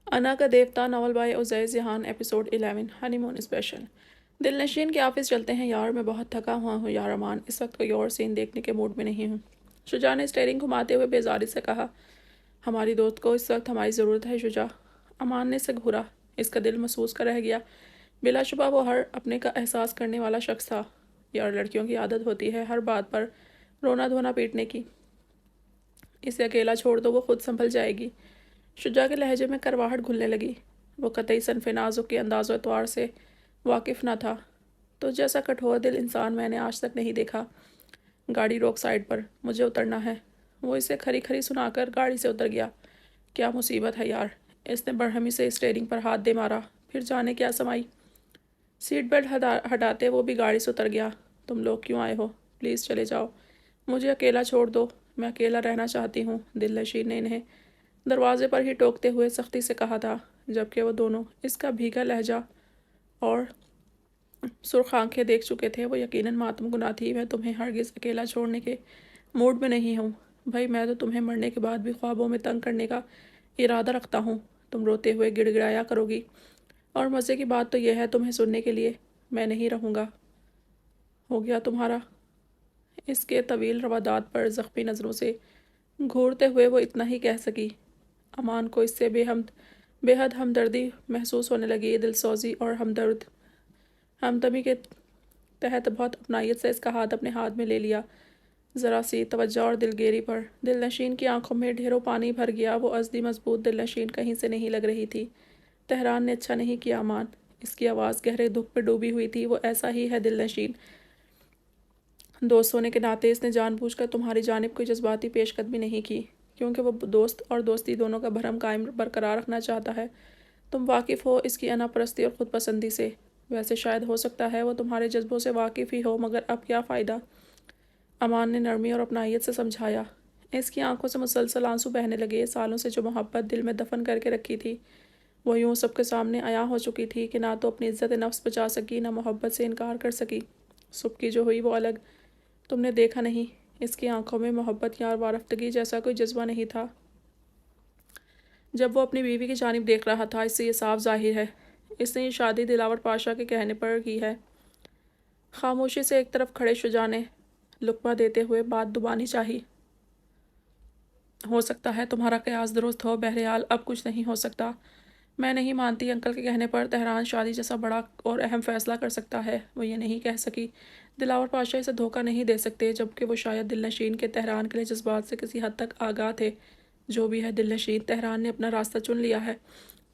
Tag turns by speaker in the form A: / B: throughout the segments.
A: انا کا Devta novel by Aziz Zehan episode 11 honeymoon special. دل نشین کے آفس چلتے ہیں یار، میں بہت تھکا ہوا ہوں یار امان، اس وقت کوئی اور سین دیکھنے کے موڈ میں نہیں ہوں۔ شجاع نے اسٹیئرنگ گھماتے ہوئے بیزاری سے کہا، ہماری دوست کو اس وقت ہماری ضرورت ہے شجاع۔ امان نے سے گھورا، اس کا دل محسوس کر رہ گیا۔ بلا شبہ وہ ہر اپنے کا احساس کرنے والا شخص تھا۔ یار لڑکیوں کی عادت ہوتی ہے ہر بات پر رونا دھونا پیٹنے کی۔ اسے اکیلا چھوڑ دو، وہ خود سنبھل جائے گی۔ شجاع کے لہجے میں کرواہٹ گھلنے لگی۔ وہ قطعی صنف نازک کے انداز و اطوار سے واقف نہ تھا۔ تو جیسا کٹھور دل انسان میں نے آج تک نہیں دیکھا۔ گاڑی روک سائڈ پر، مجھے اترنا ہے۔ وہ اسے کھری کھری سنا کر گاڑی سے اتر گیا۔ کیا مصیبت ہے یار، اس نے برہمی سے اسٹیئرنگ پر ہاتھ دے مارا، پھر جانے کیا سمائی۔ سیٹ بیلٹ ہٹاتے وہ بھی گاڑی سے اتر گیا۔ تم لوگ کیوں آئے ہو؟ پلیز چلے جاؤ، مجھے اکیلا چھوڑ دو، میں اکیلا رہنا چاہتی ہوں، دل نشین نے انہیں دروازے پر ہی ٹوکتے ہوئے سختی سے کہا تھا، جبکہ وہ دونوں اس کا بھیگا لہجہ اور سرخ آنکھیں دیکھ چکے تھے۔ وہ یقیناً ماتم گناہ تھی۔ میں تمہیں ہرگز اکیلا چھوڑنے کے موڈ میں نہیں ہوں بھائی، میں تو تمہیں مرنے کے بعد بھی خوابوں میں تنگ کرنے کا ارادہ رکھتا ہوں۔ تم روتے ہوئے گڑ گڑایا کرو گی، اور مزے کی بات تو یہ ہے تمہیں سننے کے لیے میں نہیں رہوں گا۔ ہو گیا تمہارا؟ اس کے طویل روادات پر زخمی نظروں سے گھورتے ہوئے وہ اتنا ہی کہہ سکی۔ امان کو اس سے بے حد ہمدردی محسوس ہونے لگی۔ دل سوزی اور ہمدمی کے تحت بہت اپنائیت سے اس کا ہاتھ اپنے ہاتھ میں لے لیا۔ ذرا سی توجہ اور دلگیری پر دل نشین کی آنکھوں میں ڈھیروں پانی بھر گیا۔ وہ ازدی مضبوط دل نشین کہیں سے نہیں لگ رہی تھی۔ تہران نے اچھا نہیں کیا امان، اس کی آواز گہرے دکھ میں ڈوبی ہوئی تھی۔ وہ ایسا ہی ہے دل نشین، دوست ہونے کے ناطے اس نے جان بوجھ کر تمہاری جانب کوئی جذباتی پیش قدمی نہیں کی، کیونکہ وہ دوست اور دوستی دونوں کا بھرم قائم برقرار رکھنا چاہتا ہے۔ تم واقف ہو اس کی انا پرستی اور خود پسندی سے۔ ویسے شاید ہو سکتا ہے وہ تمہارے جذبوں سے واقف ہی ہو، مگر اب کیا فائدہ؟ امان نے نرمی اور اپنائیت سے سمجھایا۔ اس کی آنکھوں سے مسلسل آنسو بہنے لگے۔ سالوں سے جو محبت دل میں دفن کر کے رکھی تھی، وہ یوں سب کے سامنے عیاں ہو چکی تھی کہ نہ تو اپنی عزت نفس بچا سکی، نہ محبت سے انکار کر سکی۔ صبح کی جو ہوئی وہ الگ، تم نے دیکھا نہیں، اس کی آنکھوں میں محبت یا وارفتگی جیسا کوئی جذبہ نہیں تھا۔ جب وہ اپنی بیوی کی جانب دیکھ رہا تھا، اس سے یہ صاف ظاہر ہے اس نے یہ شادی دلاور پاشا کے کہنے پر کی ہے۔ خاموشی سے ایک طرف کھڑے شجاع نے لقمہ دیتے ہوئے بات دبانی چاہی۔ ہو سکتا ہے تمہارا قیاس درست ہو، بہرحال اب کچھ نہیں ہو سکتا۔ میں نہیں مانتی انکل کے کہنے پر تہران شادی جیسا بڑا اور اہم فیصلہ کر سکتا ہے۔ وہ یہ نہیں کہہ سکی، دلاور پاشا اسے دھوکہ نہیں دے سکتے، جبکہ وہ شاید دل نشین کے تہران کے لیے جذبات سے کسی حد تک آگاہ تھے۔ جو بھی ہے دل نشین، تہران نے اپنا راستہ چن لیا ہے۔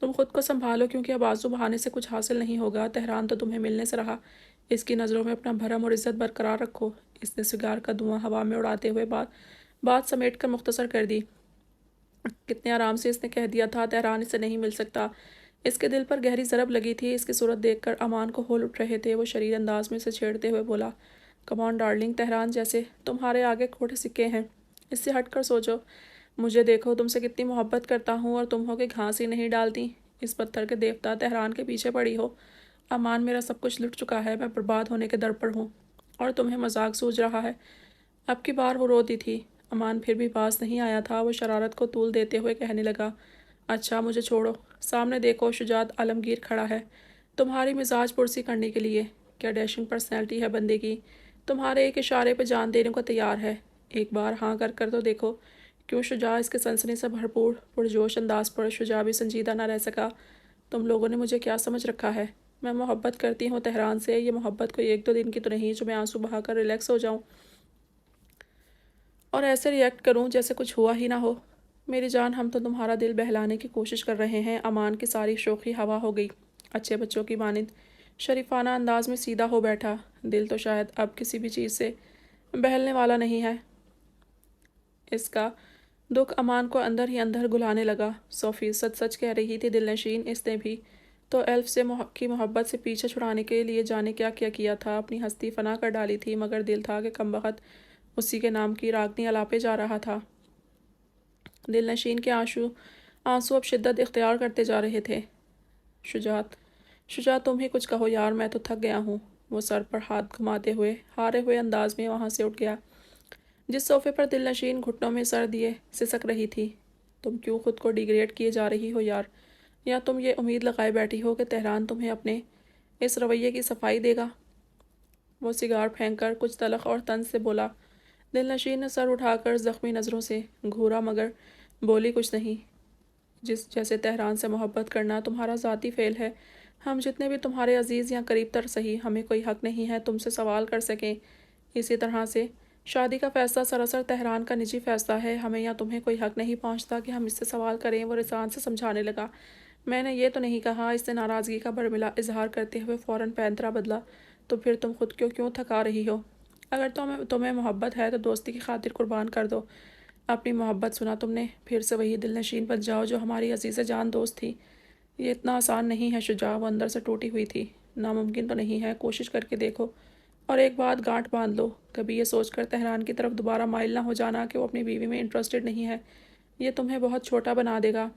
A: تم خود کو سنبھالو، کیونکہ اب آنسو بہانے سے کچھ حاصل نہیں ہوگا۔ تہران تو تمہیں ملنے سے رہا، اس کی نظروں میں اپنا بھرم اور عزت برقرار رکھو۔ اس نے سگار کا دھواں ہوا میں اڑاتے ہوئے بات سمیٹ کر مختصر کر دی۔ کتنے آرام سے اس نے کہہ دیا تھا تہران اسے نہیں مل سکتا۔ اس کے دل پر گہری ضرب لگی تھی۔ اس کی صورت دیکھ کر امان کو ہول اٹھ رہے تھے۔ وہ شریر انداز میں اسے چھیڑتے ہوئے بولا، کم آن ڈارلنگ، تہران جیسے تمہارے آگے کھوٹے سکے ہیں، اس سے ہٹ کر سوچو۔ مجھے دیکھو، تم سے کتنی محبت کرتا ہوں اور تم ہو کہ گھاس ہی نہیں ڈالتی۔ اس پتھر کے دیوتا تہران کے پیچھے پڑی ہو۔ امان، میرا سب کچھ لٹ چکا ہے، میں برباد ہونے کے در پر ہوں، اور تمہیں مذاق سوجھ رہا ہے۔ اب کی بار وہ روتی تھی۔ امان پھر بھی باز نہیں آیا تھا۔ وہ شرارت کو طول دیتے ہوئے کہنے لگا، اچھا مجھے چھوڑو، سامنے دیکھو شجاعت عالمگیر کھڑا ہے تمہاری مزاج پرسی کرنے کے لیے۔ کیا ڈیشنگ پرسنالٹی ہے بندے کی، تمہارے ایک اشارے پہ جان دینے کو تیار ہے۔ ایک بار ہاں کر تو دیکھو۔ کیوں شجاع اس کے سنسنی سے بھرپور پرجوش انداز پر شجاع بھی سنجیدہ نہ رہ سکا۔ تم لوگوں نے مجھے کیا سمجھ رکھا ہے؟ میں محبت کرتی ہوں تہران سے۔ یہ محبت کوئی ایک دو دن کی تو نہیں جو میں آنسو بہا کر ریلیکس ہو جاؤں اور ایسے ریئیکٹ کروں جیسے کچھ ہوا ہی نہ ہو۔ میری جان، ہم تو تمہارا دل بہلانے کی کوشش کر رہے ہیں۔ امان کی ساری شوخی ہوا ہو گئی۔ اچھے بچوں کی مانند شریفانہ انداز میں سیدھا ہو بیٹھا۔ دل تو شاید اب کسی بھی چیز سے بہلنے والا نہیں ہے۔ اس کا دکھ امان کو اندر ہی اندر گھلانے لگا۔ 100% سچ کہہ رہی تھی دل نشین۔ اس نے بھی تو ایلف سے کی محبت سے پیچھے چھڑانے کے لیے جانے کیا کیا تھا، اپنی ہستی فنا کر ڈالی تھی، مگر دل تھا کہ کمبخت اسی کے نام کی راگنی الاپے جا رہا تھا۔ دل نشین کے آنسو اب شدت اختیار کرتے جا رہے تھے۔ شجاع تم ہی کچھ کہو یار، میں تو تھک گیا ہوں۔ وہ سر پر ہاتھ گھماتے ہوئے ہارے ہوئے انداز میں وہاں سے اٹھ گیا۔ جس صوفے پر دل نشین گھٹنوں میں سر دیے سسک رہی تھی، تم کیوں خود کو ڈیگریڈ کیے جا رہی ہو یار؟ یا تم یہ امید لگائے بیٹھی ہو کہ تہران تمہیں اپنے اس رویے کی صفائی دے گا؟ وہ سگار پھینک کر کچھ تلخ اور طنز سے بولا۔ دل نشین نے سر اٹھا کر زخمی نظروں سے گھورا مگر بولی کچھ نہیں۔ جیسے تہران سے محبت کرنا تمہارا ذاتی فعل ہے، ہم جتنے بھی تمہارے عزیز یا قریب تر سہی، ہمیں کوئی حق نہیں ہے تم سے سوال کر سکیں۔ اسی طرح سے شادی کا فیصلہ سراسر تہران کا نجی فیصلہ ہے، ہمیں یا تمہیں کوئی حق نہیں پہنچتا کہ ہم اس سے سوال کریں۔ وہ رضوان سے سمجھانے لگا۔ میں نے یہ تو نہیں کہا۔ اس نے ناراضگی کا برملا اظہار کرتے ہوئے فوراً پینترا بدلا۔ تو پھر تم خود کو کیوں تھکا رہی ہو؟ اگر تمہیں محبت ہے تو دوستی کی خاطر قربان کر دو اپنی محبت۔ سنا تم نے؟ پھر سے وہی دل نشین بن جاؤ جو ہماری عزیز جان دوست تھی۔ یہ اتنا آسان نہیں ہے شجاع، وہ اندر سے ٹوٹی ہوئی تھی۔ ناممکن تو نہیں ہے، کوشش کر کے دیکھو اور ایک بات گانٹھ باندھ لو، کبھی یہ سوچ کر تہران کی طرف دوبارہ مائل نہ ہو جانا کہ وہ اپنی بیوی میں انٹرسٹڈ نہیں ہے، یہ تمہیں بہت چھوٹا بنا دے گا۔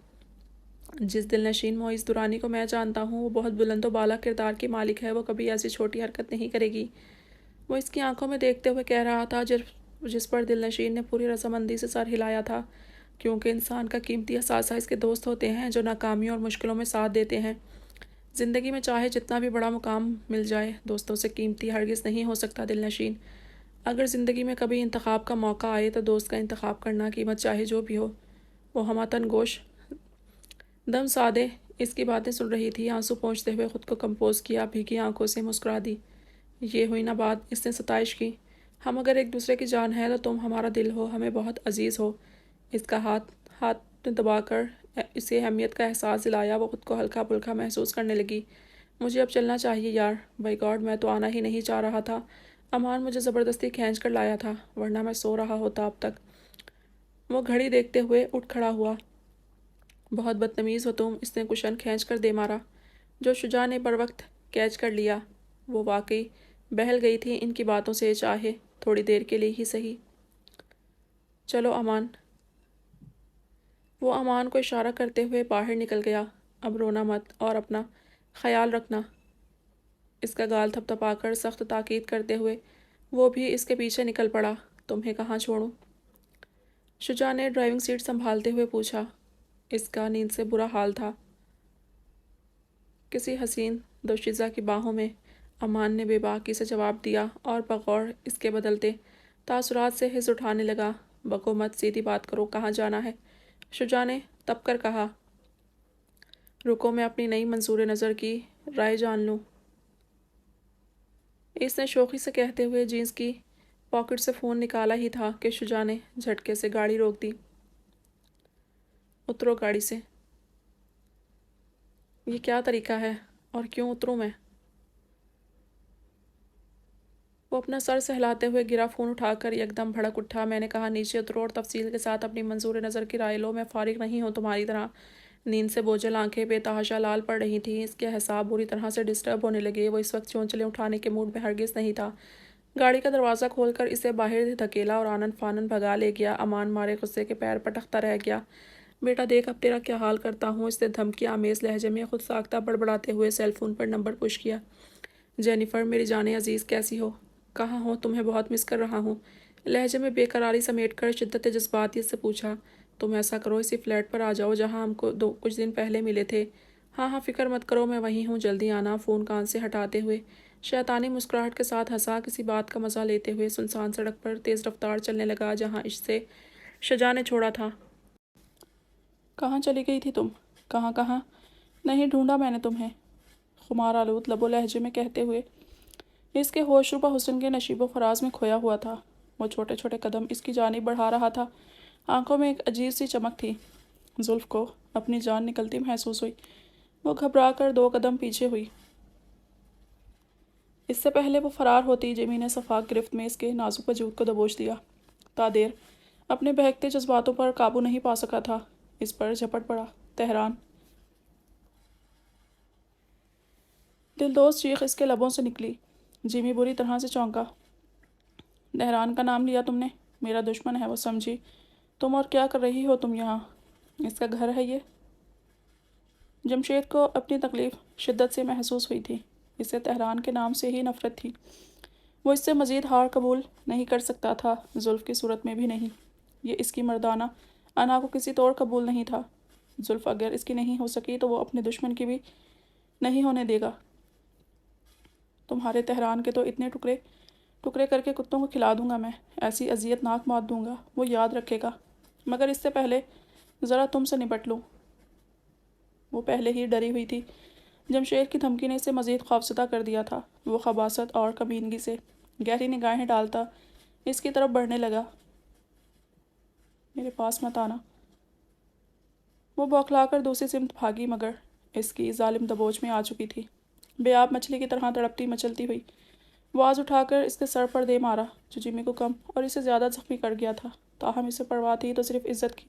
A: جس دل نشین معیز درانی کو میں جانتا ہوں وہ بہت بلند و بالا کردار کی مالک ہے، وہ کبھی ایسی چھوٹی حرکت نہیں کرے گی۔ وہ اس کی آنکھوں میں دیکھتے ہوئے کہہ رہا تھا جس پر دل نشین نے پوری رضامندی سے سر ہلایا تھا، کیونکہ انسان کا قیمتی اثاثہ اس کے دوست ہوتے ہیں جو ناکامیوں اور مشکلوں میں ساتھ دیتے ہیں۔ زندگی میں چاہے جتنا بھی بڑا مقام مل جائے، دوستوں سے قیمتی ہرگز نہیں ہو سکتا دل نشین۔ اگر زندگی میں کبھی انتخاب کا موقع آئے تو دوست کا انتخاب کرنا، قیمت چاہے جو بھی ہو۔ وہ ہماتن گوش دم سادے اس کی باتیں سن رہی تھی، آنسو پونچھتے ہوئے خود کو کمپوز کیا، بھیگی آنکھوں سے مسکرا دی۔ یہ ہوئی نہ بات، اس نے ستائش کی۔ ہم اگر ایک دوسرے کی جان ہے تو تم ہمارا دل ہو، ہمیں بہت عزیز ہو۔ اس کا ہاتھ دبا کر اسے اہمیت کا احساس دلایا، وہ خود کو ہلکا پھلکا محسوس کرنے لگی۔ مجھے اب چلنا چاہیے یار۔ بائی گاڈ، میں تو آنا ہی نہیں چاہ رہا تھا، امان مجھے زبردستی کھینچ کر لایا تھا، ورنہ میں سو رہا ہوتا اب تک۔ وہ گھڑی دیکھتے ہوئے اٹھ کھڑا ہوا۔ بہت بدتمیز ہو تم، اس نے کشن کھینچ کر دے مارا، جو شجاع نے بروقت کیچ کر لیا۔ وہ واقعی بہل گئی تھی ان کی باتوں سے، چاہے تھوڑی دیر کے لیے ہی سہی۔ چلو امان۔ وہ امان کو اشارہ کرتے ہوئے باہر نکل گیا۔ اب رونا مت اور اپنا خیال رکھنا۔ اس کا گال تھپ تھپا کر سخت تاکید کرتے ہوئے وہ بھی اس کے پیچھے نکل پڑا۔ تمہیں کہاں چھوڑوں؟ شجاع نے ڈرائیونگ سیٹ سنبھالتے ہوئے پوچھا۔ اس کا نیند سے برا حال تھا۔ کسی حسین دوشیزہ کی باہوں میں، امان نے بے باکی سے جواب دیا اور بغور اس کے بدلتے تاثرات سے حس اٹھانے لگا۔ بکو مت، سیدھی بات کرو، کہاں جانا ہے؟ شجاع نے تپ کر کہا۔ رکو، میں اپنی نئی منظور نظر کی رائے جان لوں۔ اس نے شوخی سے کہتے ہوئے جینس کی پاکٹ سے فون نکالا ہی تھا کہ شجاع نے جھٹکے سے گاڑی روک دی۔ اترو گاڑی سے۔ یہ کیا طریقہ ہے؟ اور کیوں اتروں میں؟ وہ اپنا سر سہلاتے ہوئے گرا فون اٹھا کر یکدم بھڑک اٹھا۔ میں نے کہا نیچے اترو اور تفصیل کے ساتھ اپنی منظور نظر کی رائے لو۔ میں فارغ نہیں ہوں تمہاری طرح۔ نیند سے بوجھل آنکھیں بے تحاشا لال پڑ رہی تھیں، اس کے اعصاب بری طرح سے ڈسٹرب ہونے لگے۔ وہ اس وقت چونچلے اٹھانے کے موڈ میں ہرگز نہیں تھا۔ گاڑی کا دروازہ کھول کر اسے باہر دھکیلا اور آنن فانن بھگا لے گیا۔ امان مارے غصے کے پیر پٹکتا رہ گیا۔ بیٹا دیکھ اب تیرا کیا حال کرتا ہوں، اس نے دھمکی آمیز لہجے میں خود ساختہ بڑبڑاتے ہوئے سیل فون پر نمبر پش کیا۔ جینیفر، میری جانِ عزیز، کیسی ہو؟ کہاں ہو؟ تمہیں بہت مس کر رہا ہوں، لہجے میں بے قراری سمیٹ کر شدت جذباتیت سے پوچھا۔ تم ایسا کرو، اسی فلیٹ پر آ جاؤ جہاں ہم کو کچھ دن پہلے ملے تھے۔ ہاں ہاں، فکر مت کرو، میں وہیں ہوں، جلدی آنا۔ فون کان سے ہٹاتے ہوئے شیطانی مسکراہٹ کے ساتھ ہنسا، کسی بات کا مزہ لیتے ہوئے سنسان سڑک پر تیز رفتار چلنے لگا جہاں اسے شجاع نے چھوڑا تھا۔ کہاں چلی گئی تھی تم؟ کہاں؟ نہیں ڈھونڈا میں نے تمہیں، خمار آلود لب و لہجے میں کہتے ہوئے اس کے ہوش روبہ حسن کے نشیب و فراز میں کھویا ہوا تھا۔ وہ چھوٹے چھوٹے قدم اس کی جانب بڑھا رہا تھا، آنکھوں میں ایک عجیب سی چمک تھی۔ زلف کو اپنی جان نکلتی محسوس ہوئی۔ وہ گھبرا کر 2 قدم پیچھے ہوئی۔ اس سے پہلے وہ فرار ہوتی، جیمی نے شفاف گرفت میں اس کے نازک وجود کو دبوچ دیا۔ تا دیر اپنے بہکتے جذباتوں پر قابو نہیں پا سکا تھا، اس پر جھپٹ پڑا۔ تہران! دلدوز چیخ اس کے لبوں سے نکلی۔ جیمی بری طرح سے چونکا۔ تہران کا نام لیا تم نے؟ میرا دشمن ہے وہ، سمجھی؟ تم اور کیا کر رہی ہو تم یہاں؟ اس کا گھر ہے یہ؟ جمشید کو اپنی تکلیف شدت سے محسوس ہوئی تھی، اسے تہران کے نام سے ہی نفرت تھی۔ وہ اس سے مزید ہار قبول نہیں کر سکتا تھا، زلف کی صورت میں بھی نہیں۔ یہ اس کی مردانہ انا کو کسی طور قبول نہیں تھا۔ زلف اگر اس کی نہیں ہو سکی تو وہ اپنے دشمن کی بھی نہیں ہونے دے گا۔ تمہارے تہران کے تو اتنے ٹکڑے ٹکڑے کر کے کتوں کو کھلا دوں گا میں، ایسی اذیت ناک موت دوں گا، وہ یاد رکھے گا۔ مگر اس سے پہلے ذرا تم سے نپٹ لوں۔ وہ پہلے ہی ڈری ہوئی تھی۔ جمشید کی دھمکی نے اسے مزید خوفزدہ کر دیا تھا۔ وہ خباثت اور کمینگی سے گہری نگاہیں ڈالتا اس کی طرف بڑھنے لگا۔ میرے پاس مت آنا۔ وہ بوکھلا کر دوسری سمت بھاگی، مگر اس کی ظالم دبوچ میں آ چکی تھی۔ بے آب مچھلی کی طرح تڑپتی مچلتی ہوئی واز اٹھا کر اس کے سر پر دے مارا، جو جمی کو کم اور اسے زیادہ زخمی کر گیا تھا۔ تاہم اسے پرواہ تھی تو صرف عزت کی۔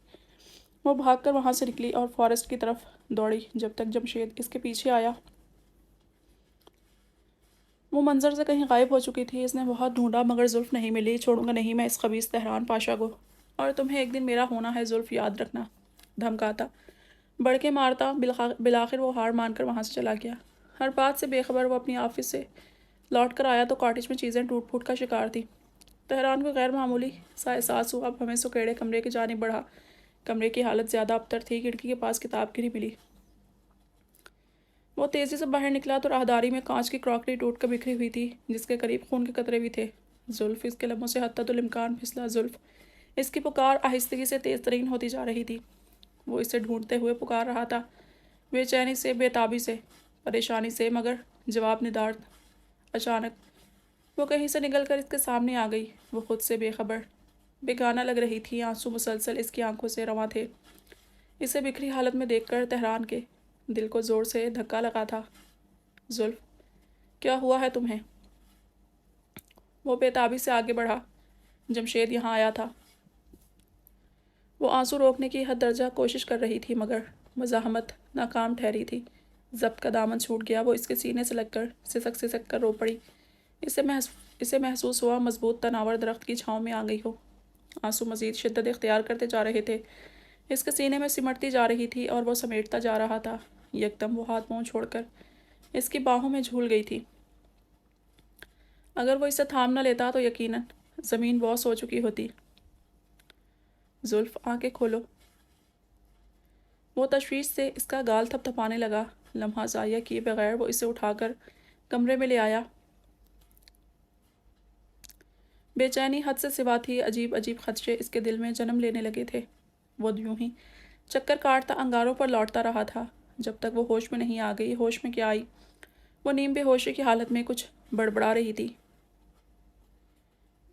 A: وہ بھاگ کر وہاں سے نکلی اور فارسٹ کی طرف دوڑی جب تک جمشید اس کے پیچھے آیا۔ وہ منظر سے کہیں غائب ہو چکی تھی۔ اس نے بہت ڈھونڈا مگر زلف نہیں ملی۔ چھوڑوں گا نہیں میں اس خبیث تہران پاشا کو، اور تمہیں ایک دن میرا ہونا ہے زلف، یاد رکھنا، دھمکاتا، بڑھ کے مارتا۔ بالآخر وہ ہار مان کر وہاں سے چلا گیا۔ ہر بات سے بے خبر وہ اپنی آفس سے لوٹ کر آیا تو کاٹیج میں چیزیں ٹوٹ پھوٹ کا شکار تھی۔ تہران کو غیر معمولی سا احساس ہوا۔ اب ہمیں سکیڑے کمرے کی جانب بڑھا۔ کمرے کی حالت زیادہ ابتر تھی۔ کھڑکی کے پاس کتاب گری ملی۔ وہ تیزی سے باہر نکلا تو راہداری میں کانچ کی کراکری ٹوٹ کر بکھری ہوئی تھی، جس کے قریب خون کے قطرے بھی تھے۔ زلف اس کے لبوں سے حتی الامکان پھسلا۔ زلف اس کی پکار آہستگی سے تیز ترین ہوتی جا رہی تھی۔ وہ اسے ڈھونڈتے ہوئے پکار رہا تھا، بے چینی سے، بے تابی سے، پریشانی سے، مگر جواب ندارد۔ اچانک وہ کہیں سے نکل کر اس کے سامنے آ گئی۔ وہ خود سے بے خبر، بیگانہ لگ رہی تھی۔ آنسو مسلسل اس کی آنکھوں سے رواں تھے۔ اسے بکھری حالت میں دیکھ کر تہران کے دل کو زور سے دھکا لگا تھا۔ زلف، کیا ہوا ہے تمہیں؟ وہ بے تابی سے آگے بڑھا۔ جمشید یہاں آیا تھا۔ وہ آنسو روکنے کی حد درجہ کوشش کر رہی تھی مگر مزاحمت ناکام ٹھہری تھی۔ ضبط کا دامن چھوٹ گیا۔ وہ اس کے سینے سے لگ کر سسک سسک کر رو پڑی۔ اسے محسوس ہوا مضبوط تناور درخت کی چھاؤں میں آ گئی ہو۔ آنسو مزید شدت اختیار کرتے جا رہے تھے۔ اس کے سینے میں سمٹتی جا رہی تھی اور وہ سمیٹتا جا رہا تھا۔ یکدم وہ ہاتھ پاؤں چھوڑ کر اس کی باہوں میں جھول گئی تھی۔ اگر وہ اسے تھام نہ لیتا تو یقیناً زمین بوس ہو چکی ہوتی۔ زلف، آنکھیں کھولو۔ وہ تشویش سے اس کا گال تھپ تھپانے لگا۔ لمحہ ضائع کیے بغیر وہ اسے اٹھا کر کمرے میں لے آیا۔ بے چینی حد سے سوا تھی۔ عجیب عجیب خدشے اس کے دل میں جنم لینے لگے تھے۔ وہ یوں ہی چکر کاٹتا انگاروں پر لوٹتا رہا تھا جب تک وہ ہوش میں نہیں آ گئی۔ ہوش میں کیا آئی؟ وہ نیم بے ہوشی کی حالت میں کچھ بڑبڑا رہی تھی۔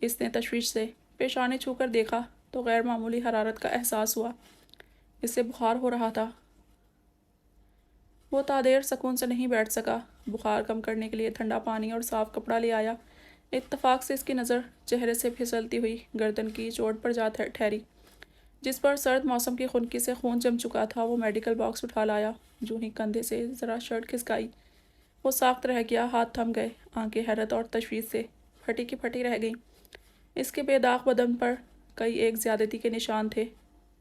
A: اس نے تشویش سے پیشانی چھو کر دیکھا تو غیر معمولی حرارت کا احساس ہوا۔ اسے بخار ہو رہا تھا۔ وہ تا دیر سکون سے نہیں بیٹھ سکا۔ بخار کم کرنے کے لیے ٹھنڈا پانی اور صاف کپڑا لے آیا۔ اتفاق سے اس کی نظر چہرے سے پھسلتی ہوئی گردن کی چوٹ پر جا ٹھہری، جس پر سرد موسم کی خنکی سے خون جم چکا تھا۔ وہ میڈیکل باکس اٹھا لایا۔ جو ہی کندھے سے ذرا شرٹ کھسکائی، وہ ساخت رہ گیا۔ ہاتھ تھم گئے۔ آنکھیں حیرت اور تشویش سے پھٹی کی پھٹی رہ گئیں۔ اس کے بے داغ بدن پر کئی ایک زیادتی کے نشان تھے۔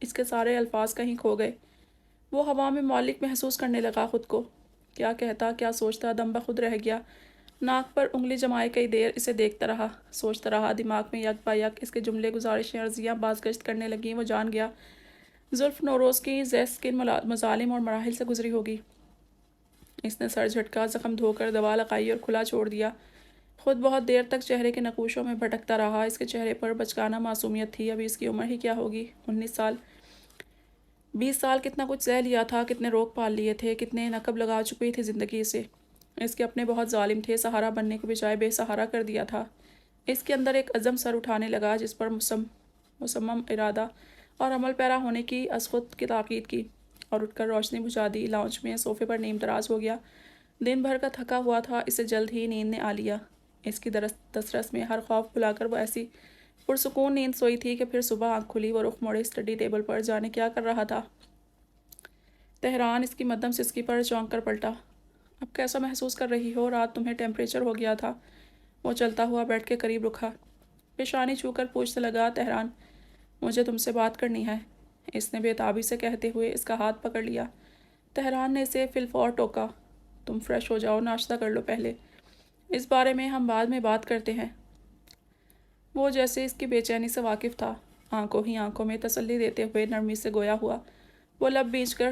A: اس کے سارے الفاظ کہیں کھو گئے۔ وہ ہوا میں معلق محسوس کرنے لگا خود کو۔ کیا کہتا، کیا سوچتا، دم بخود رہ گیا۔ ناک پر انگلی جمائے کئی دیر اسے دیکھتا رہا، سوچتا رہا۔ دماغ میں یک با یک اس کے جملے، گزارشیں، عرضیاں بازگشت کرنے لگیں۔ وہ جان گیا زلف نوروز کی زیست کن مظالم اور مراحل سے گزری ہوگی۔ اس نے سر جھٹکا، زخم دھو کر دوا لگائی اور کھلا چھوڑ دیا۔ خود بہت دیر تک چہرے کے نقوشوں میں بھٹکتا رہا۔ اس کے چہرے پر بچگانہ معصومیت تھی۔ ابھی اس کی عمر ہی کیا ہوگی، 19 سال۔ 20 سال کتنا کچھ سہ لیا تھا، کتنے روگ پال لیے تھے، کتنے نقب لگا چکی تھی زندگی سے۔ اس کے اپنے بہت ظالم تھے، سہارا بننے کے بجائے بے سہارا کر دیا تھا۔ اس کے اندر ایک عزم سر اٹھانے لگا جس پر مصمم ارادہ اور عمل پیرا ہونے کی از خود کی تاکید کی، اور اٹھ کر روشنی بجھا دی۔ لاؤنج میں صوفے پر نیم دراز ہو گیا۔ دن بھر کا تھکا ہوا تھا، اسے جلد ہی نیند نے آ لیا۔ اس کی دسترس میں ہر خوف بھلا کر وہ ایسی پرسکون نیند سوئی تھی کہ پھر صبح آنکھ کھلی۔ وہ رخ موڑے اسٹڈی ٹیبل پر، جانے کیا کر رہا تھا۔ تہران اس کی مدھم سسکی پر چونک کر پلٹا۔ اب کیسا محسوس کر رہی ہو؟ رات تمہیں ٹیمپریچر ہو گیا تھا۔ وہ چلتا ہوا بیڈ کے قریب رکا، پیشانی چھو کر پوچھنے لگا، تہران، مجھے تم سے بات کرنی ہے، اس نے بے تابی سے کہتے ہوئے اس کا ہاتھ پکڑ لیا۔ تہران نے اسے فی الفور ٹوکا، تم فریش ہو جاؤ، ناشتہ کر لو پہلے، اس بارے میں ہم بعد میں بات کرتے ہیں۔ وہ جیسے اس کی بے چینی سے واقف تھا، آنکھوں ہی آنکھوں میں تسلی دیتے ہوئے نرمی سے گویا ہوا۔ وہ لب بیچ کر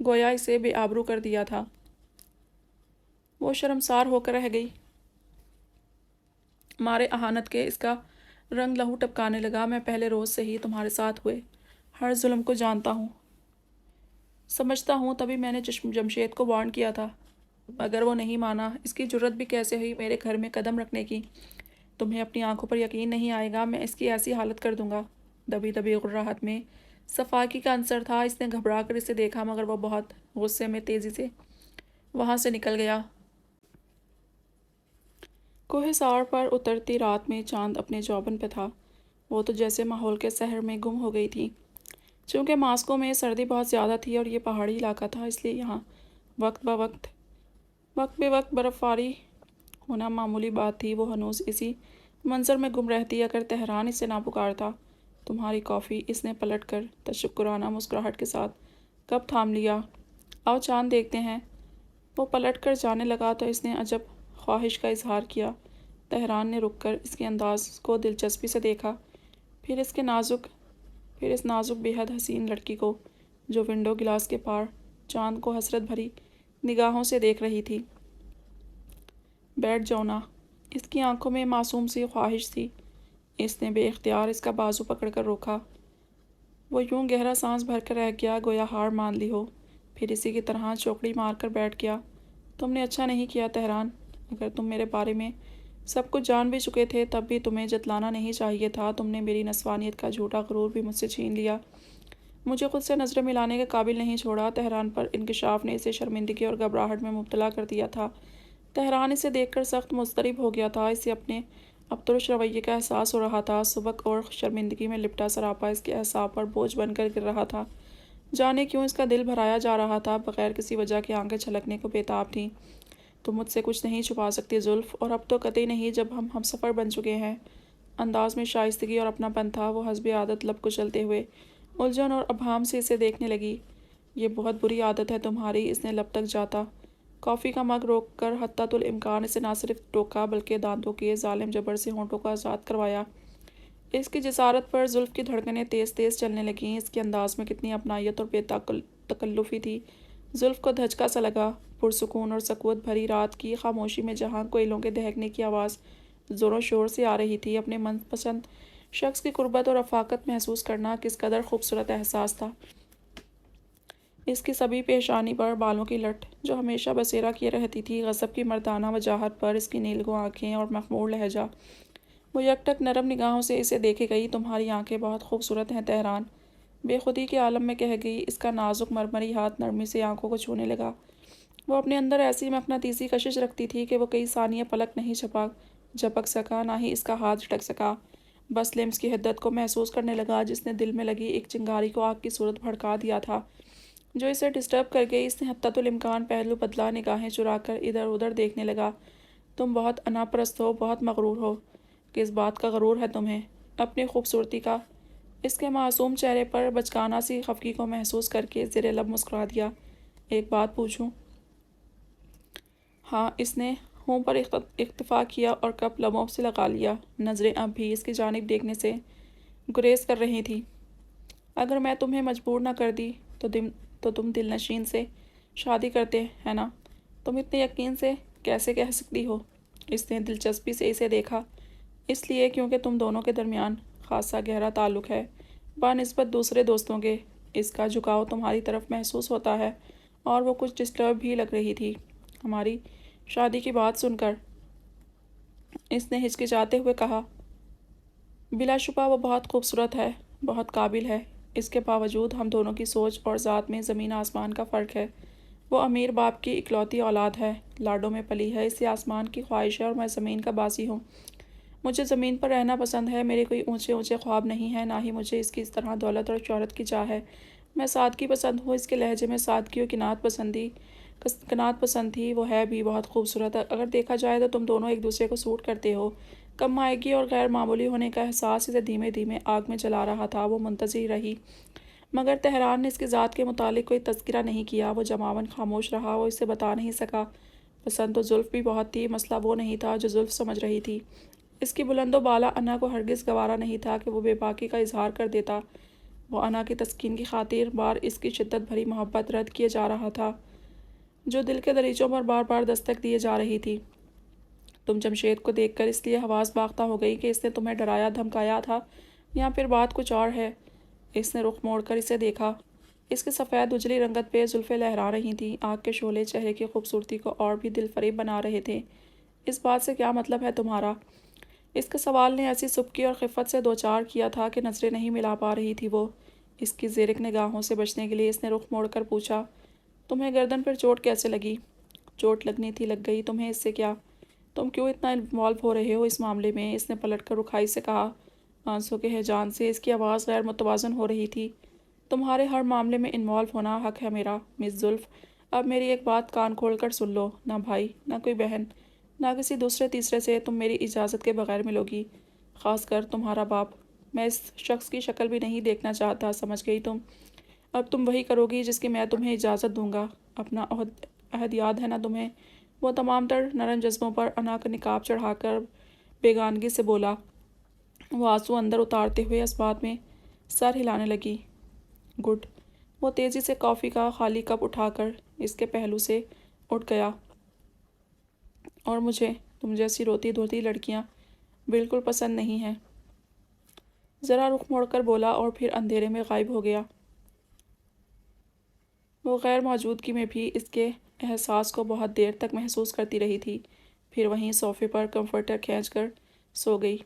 A: گویا اسے بے آبرو کر دیا تھا۔ وہ شرمسار ہو کر رہ گئی۔ مارے اہانت کے اس کا رنگ لہو ٹپکانے لگا۔ میں پہلے روز سے ہی تمہارے ساتھ ہوئے ہر ظلم کو جانتا ہوں، سمجھتا ہوں، تبھی میں نے جمشید کو وارن کیا تھا، مگر وہ نہیں مانا۔ اس کی جرت بھی کیسے ہوئی میرے گھر میں قدم رکھنے کی؟ تمہیں اپنی آنکھوں پر یقین نہیں آئے گا، میں اس کی ایسی حالت کر دوں گا۔ دبی دبی غراہٹ میں صفاقی کا عنصر تھا۔ اس نے گھبرا کر اسے دیکھا، مگر وہ بہت غصے میں تیزی سے وہاں سے نکل گیا۔ کوہ سار پر اترتی رات میں چاند اپنے جوبن پہ تھا۔ وہ تو جیسے ماحول کے سحر میں گم ہو گئی تھی۔ چونکہ ماسکو میں سردی بہت زیادہ تھی اور یہ پہاڑی علاقہ تھا، اس لیے یہاں وقت بے وقت برف باری ہونا معمولی بات تھی۔ وہ ہنوز اسی منظر میں گم رہتی اگر تہران اسے نہ پکارتا۔ تمہاری کافی، اس نے پلٹ کر تشکرانہ مسکراہٹ کے ساتھ کب تھام لیا۔ آؤ چاند دیکھتے ہیں۔ وہ پلٹ کر جانے لگا تو اس نے عجب خواہش کا اظہار کیا۔ تہران نے رک کر اس کے انداز کو دلچسپی سے دیکھا، پھر اس نازک بے حد حسین لڑکی کو جو ونڈو گلاس کے پار چاند کو حسرت بھری نگاہوں سے دیکھ رہی تھی۔ بیٹھ جاؤ نا، اس کی آنکھوں میں معصوم سی خواہش تھی۔ اس نے بے اختیار اس کا بازو پکڑ کر روکا۔ وہ یوں گہرا سانس بھر کر رہ گیا گویا ہار مان لی ہو، پھر اسی کی طرح چوکڑی مار کر بیٹھ گیا۔ تم نے اچھا نہیں کیا تہران، اگر تم میرے بارے میں سب کچھ جان بھی چکے تھے تب بھی تمہیں جتلانا نہیں چاہیے تھا۔ تم نے میری نسوانیت کا جھوٹا غرور بھی مجھ سے چھین لیا، مجھے خود سے نظریں ملانے کے قابل نہیں چھوڑا۔ تہران پر انکشاف نے اسے شرمندگی اور گھبراہٹ میں مبتلا کر دیا تھا۔ تہران اسے دیکھ کر سخت مضطرب ہو گیا تھا۔ اسے اپنے ابترش رویے کا احساس ہو رہا تھا۔ سبک اور شرمندگی میں لپٹا سراپا اس کے اعصاب پر بوجھ بن کر گر رہا تھا۔ جانے کیوں اس کا دل بھرایا جا رہا تھا، بغیر کسی وجہ کے آنکھیں چھلکنے کو بےتاب تھیں۔ تم مجھ سے کچھ نہیں چھپا سکتی زلف، اور اب تو قطعی نہیں جب ہم ہمسفر بن چکے ہیں۔ انداز میں شائستگی اور اپنا پن تھا۔ وہ حسب عادت لب کچلتے ہوئے الجھن اور ابہام سے اسے دیکھنے لگی۔ یہ بہت بری عادت ہے تمہاری، اس نے لب تک جاتا کافی کا مگ روک کر حتیٰ الامکان اسے نہ صرف ٹوکا بلکہ دانتوں کے ظالم جبر سے ہونٹوں کو آزاد کروایا۔ اس کی جسارت پر زلف کی دھڑکنیں تیز تیز چلنے لگیں۔ اس کے انداز میں کتنی اپنائیت اور بے تکلفی تھی۔ زلف کو دھچکا سا لگا۔ پرسکون اور سکوت بھری رات کی خاموشی میں جہاں کوئلوں کے دہکنے کی آواز زور و شور سے آ رہی تھی، اپنے من پسند شخص کی قربت اور رفاقت محسوس کرنا کس قدر خوبصورت احساس تھا۔ اس کی سبھی پیشانی پر بالوں کی لٹ جو ہمیشہ بسیرا کیے رہتی تھی، غضب کی مردانہ وجاہت پر اس کی نیلگوں آنکھیں اور مخمور لہجہ۔ وہ یک ٹک نرم نگاہوں سے اسے دیکھے گئی۔ تمہاری آنکھیں بہت خوبصورت ہیں تہران، بے خودی کے عالم میں کہہ گئی۔ اس کا نازک مرمری ہاتھ نرمی سے آنکھوں کو چھونے لگا۔ وہ اپنے اندر ایسی مقناطیسی کشش رکھتی تھی کہ وہ کئی ثانیے پلک نہیں جھپک سکا، نہ ہی اس کا ہاتھ جھٹک سکا۔ بس لمس کی حدت کو محسوس کرنے لگا جس نے دل میں لگی ایک چنگاری کو آگ کی صورت بھڑکا دیا تھا جو اسے ڈسٹرب کر گئی۔ اس نے حتیٰ الامکان پہلو بدلا، نگاہیں چرا کر ادھر ادھر دیکھنے لگا۔ تم بہت انا پرست ہو، بہت مغرور ہو۔ کس بات کا غرور ہے تمہیں؟ اپنی خوبصورتی کا۔ اس کے معصوم چہرے پر بچکانہ سی خفگی کو محسوس کر کے زیر لب مسکرا دیا۔ ایک بات پوچھوں؟ ہاں، اس نے ہوں پر اکتفا کیا اور کپ لبوں سے لگا لیا۔ نظریں اب بھی اس کی جانب دیکھنے سے گریز کر رہی تھیں۔ اگر میں تمہیں مجبور نہ کر دی تو تم دل نشین سے شادی کرتے ہے نا؟ تم اتنے یقین سے کیسے کہہ سکتی ہو؟ اس نے دلچسپی سے اسے دیکھا۔ اس لیے کیونکہ تم دونوں کے درمیان خاصا گہرا تعلق ہے بنسبت دوسرے دوستوں کے۔ اس کا جھکاؤ تمہاری طرف محسوس ہوتا ہے، اور وہ کچھ ڈسٹرب بھی لگ رہی تھی ہماری شادی کی بات سن کر۔ اس نے ہچکچاتے ہوئے کہا، بلا شبہ وہ بہت خوبصورت ہے، بہت قابل ہے۔ اس کے باوجود ہم دونوں کی سوچ اور ذات میں زمین آسمان کا فرق ہے۔ وہ امیر باپ کی اکلوتی اولاد ہے، لاڈوں میں پلی ہے۔ اسے آسمان کی خواہش ہے اور میں زمین کا باسی ہوں۔ مجھے زمین پر رہنا پسند ہے۔ میرے کوئی اونچے اونچے خواب نہیں ہیں، نہ ہی مجھے اس کی اس طرح دولت اور شہرت کی چاہ ہے۔ میں سادگی پسند ہوں۔ اس کے لہجے میں سادگی اور کنات پسند تھی۔ وہ ہے بھی بہت خوبصورت۔ اگر دیکھا جائے تو تم دونوں ایک دوسرے کو سوٹ کرتے ہو۔ کم مائگی اور غیر معمولی ہونے کا احساس اسے دھیمے دھیمے آگ میں جلا رہا تھا۔ وہ منتظر رہی، مگر تہران نے اس کی ذات کے متعلق کوئی تذکرہ نہیں کیا۔ وہ جماون خاموش رہا۔ وہ اسے بتا نہیں سکا۔ پسند تو زلف بھی بہت تھی، مسئلہ وہ نہیں تھا جو زلف سمجھ رہی تھی۔ اس کی بلند و بالا انا کو ہرگز گوارا نہیں تھا کہ وہ بے باکی کا اظہار کر دیتا۔ وہ انا کی تسکین کی خاطر بار اس کی شدت بھری محبت رد کیے جا رہا تھا جو دل کے دریچوں پر بار بار دستک دیے جا رہی تھی۔ تم جمشید کو دیکھ کر اس لیے حواس باختہ ہو گئی کہ اس نے تمہیں ڈرایا دھمکایا تھا یا پھر بات کچھ اور ہے؟ اس نے رخ موڑ کر اسے دیکھا۔ اس کی سفید اجلی رنگت پہ زلفیں لہرا رہی تھیں، آنکھ کے شعلے چہرے کی خوبصورتی کو اور بھی دل فریب بنا رہے تھے۔ اس بات سے کیا مطلب ہے تمہارا؟ اس کے سوال نے ایسی سبکی اور خفت سے دوچار کیا تھا کہ نظریں نہیں ملا پا رہی تھی وہ۔ اس کی زیرک نگاہوں سے بچنے کے لیے اس نے رخ موڑ کر پوچھا، تمہیں گردن پر چوٹ کیسے لگی؟ چوٹ لگنی تھی لگ گئی، تمہیں اس سے کیا؟ تم کیوں اتنا انوالو ہو رہے ہو اس معاملے میں؟ اس نے پلٹ کر رکھائی سے کہا، آنسوں کے ہیجان سے اس کی آواز غیر متوازن ہو رہی تھی۔ تمہارے ہر معاملے میں انوالو ہونا حق ہے میرا مس زلف۔ اب میری ایک بات کان کھول کر سن لو، نہ بھائی، نہ کوئی بہن، نہ کسی دوسرے تیسرے سے تم میری اجازت کے بغیر ملو گی، خاص کر تمہارا باپ۔ میں اس شخص کی شکل بھی نہیں دیکھنا چاہتا، سمجھ گئی تم؟ اب تم وہی کرو گی جس کی میں تمہیں اجازت دوں گا۔ اپنا عہد یاد ہے نا تمہیں؟ وہ تمام تر نرم جذبوں پر انا کا نقاب چڑھا کر بیگانگی سے بولا۔ وہ آنسو اندر اتارتے ہوئے اس بات میں سر ہلانے لگی۔ گڈ۔ وہ تیزی سے کافی کا خالی کپ اٹھا کر اس کے پہلو سے اٹھ گیا۔ اور مجھے تم جیسی روتی دھوتی لڑکیاں بالکل پسند نہیں ہیں۔ ذرا رخ موڑ کر بولا اور پھر اندھیرے میں غائب ہو گیا۔ وہ غیر موجودگی میں بھی اس کے احساس کو بہت دیر تک محسوس کرتی رہی تھی، پھر وہیں صوفے پر کمفرٹر کھینچ کر سو گئی۔